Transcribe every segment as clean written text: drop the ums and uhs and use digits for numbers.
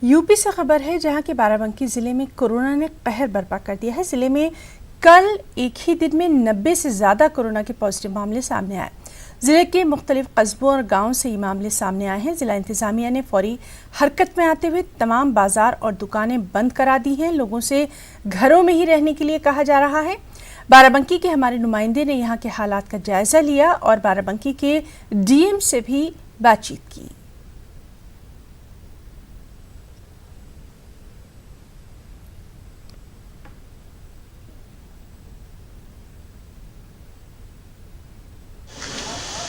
UP से खबर है जहां के बाराबंकी जिले में कोरोना ने कहर बर्पा कर दिया है। जिले में कल एक ही दिन में 90 से ज्यादा कोरोना के पॉजिटिव मामले सामने आए। जिले के मुख्तलिफ कस्बों और गांवों से ये मामले सामने आए हैं। जिला इंतजामिया ने फौरी हरकत में आते हुए तमाम बाजार और दुकानें बंद करा दी हैं। लोगों से घरों में ही रहने के लिए कहा जा रहा है। बाराबंकी के हमारे नुमाइंदे ने यहाँ के हालात का जायजा लिया और बाराबंकी के डीएम से भी बातचीत की।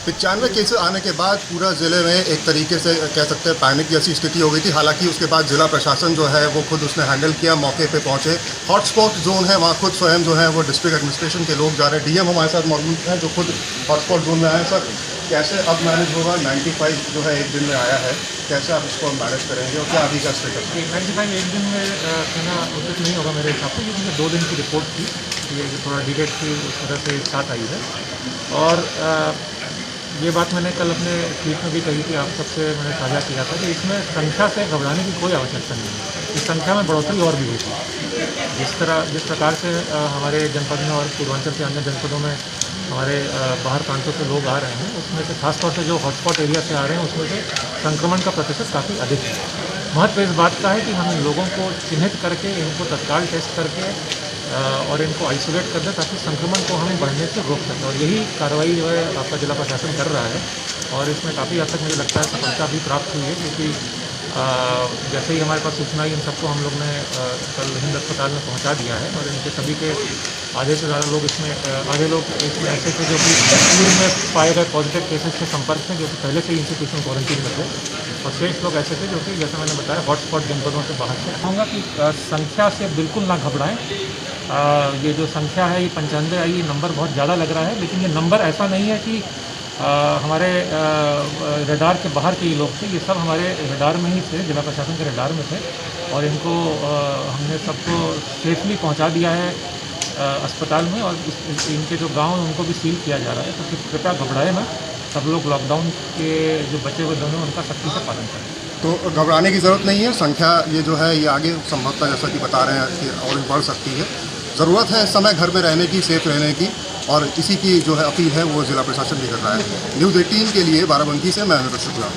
पचानवे केसेस आने के बाद पूरा ज़िले में एक तरीके से कह सकते हैं पैनिक जैसी स्थिति हो गई थी। हालांकि उसके बाद ज़िला प्रशासन जो है वो खुद उसने हैंडल किया, मौके पे पहुंचे। हॉटस्पॉट जोन है वहाँ खुद स्वयं जो है वो डिस्ट्रिक्ट एडमिनिस्ट्रेशन के लोग जा रहे हैं। डीएम हमारे साथ मौजूद हैं जो खुद हॉटस्पॉट जोन में आए। सर कैसे अब मैनेज होगा? 95 जो है एक दिन में आया है, कैसे आप इसको मैनेज करेंगे और क्या अभी का स्टेटस है? 95 एक दिन में कहना उचित नहीं होगा मेरे हिसाब से, क्योंकि 2 दिन की रिपोर्ट थी, ये थोड़ा डिलेट थी, उस तरह से साथ आई है। और ये बात मैंने कल अपने ट्वीट में भी कही थी, आप सबसे मैंने साझा किया था कि इसमें संख्या से घबराने की कोई आवश्यकता नहीं है। इस संख्या में बढ़ोतरी और भी होगी। जिस प्रकार से हमारे जनपद में और पूर्वांचल के अन्य जनपदों में हमारे बाहर प्रांतों से लोग आ रहे हैं, उसमें से खासतौर से जो हॉटस्पॉट एरिया से आ रहे हैं उसमें से संक्रमण का प्रतिशत काफ़ी अधिक है। महत्व इस बात का है कि हम लोगों को चिन्हित करके इनको तत्काल टेस्ट करके और इनको आइसोलेट कर दें ताकि संक्रमण को हम बढ़ने से रोक सकें। और यही कार्रवाई जो है आपका जिला प्रशासन कर रहा है और इसमें काफ़ी हद तक मुझे लगता है सफलता भी प्राप्त हुई है, क्योंकि जैसे ही हमारे पास सूचना आई इन सबको हम लोग ने कल हिंद अस्पताल में पहुंचा दिया है। और इनके सभी के आधे से ज़्यादा लोग इसमें ऐसे थे जो कि पूर्व में पाए गए पॉजिटिव केसेस के संपर्क में, जो कि पहले से ही इंस्टीट्यूशन क्वारंटीन में थे। और शेष लोग ऐसे थे जो कि जैसे मैंने बताया हॉटस्पॉट जनपदों से बाहर से। कहूँगा कि संख्या से बिल्कुल ना घबराएं। ये जो संख्या है ये 95 आई, ये नंबर बहुत ज़्यादा लग रहा है, लेकिन ये नंबर ऐसा नहीं है कि हमारे रडार के बाहर के ही लोग थे। ये सब हमारे रडार में ही थे, जिला प्रशासन के रडार में थे। और इनको हमने सबको सेफली पहुंचा दिया है अस्पताल में। और इनके जो गांव उनको भी सील किया जा रहा है। तो कृपया घबराए ना, सब लोग लॉकडाउन के जो बचे हुए दिन हैं उनका सख्ती से पालन करें। तो घबराने की ज़रूरत नहीं है। संख्या ये जो है ये आगे संभवतः जैसा कि बता रहे हैं कि और बढ़ सकती है। ज़रूरत है इस समय घर में रहने की, सेफ रहने की, और इसी की जो है अपील है वो जिला प्रशासन भी कर रहा है। न्यूज़ 18 के लिए बाराबंकी से मैं अनुराग शुक्ला।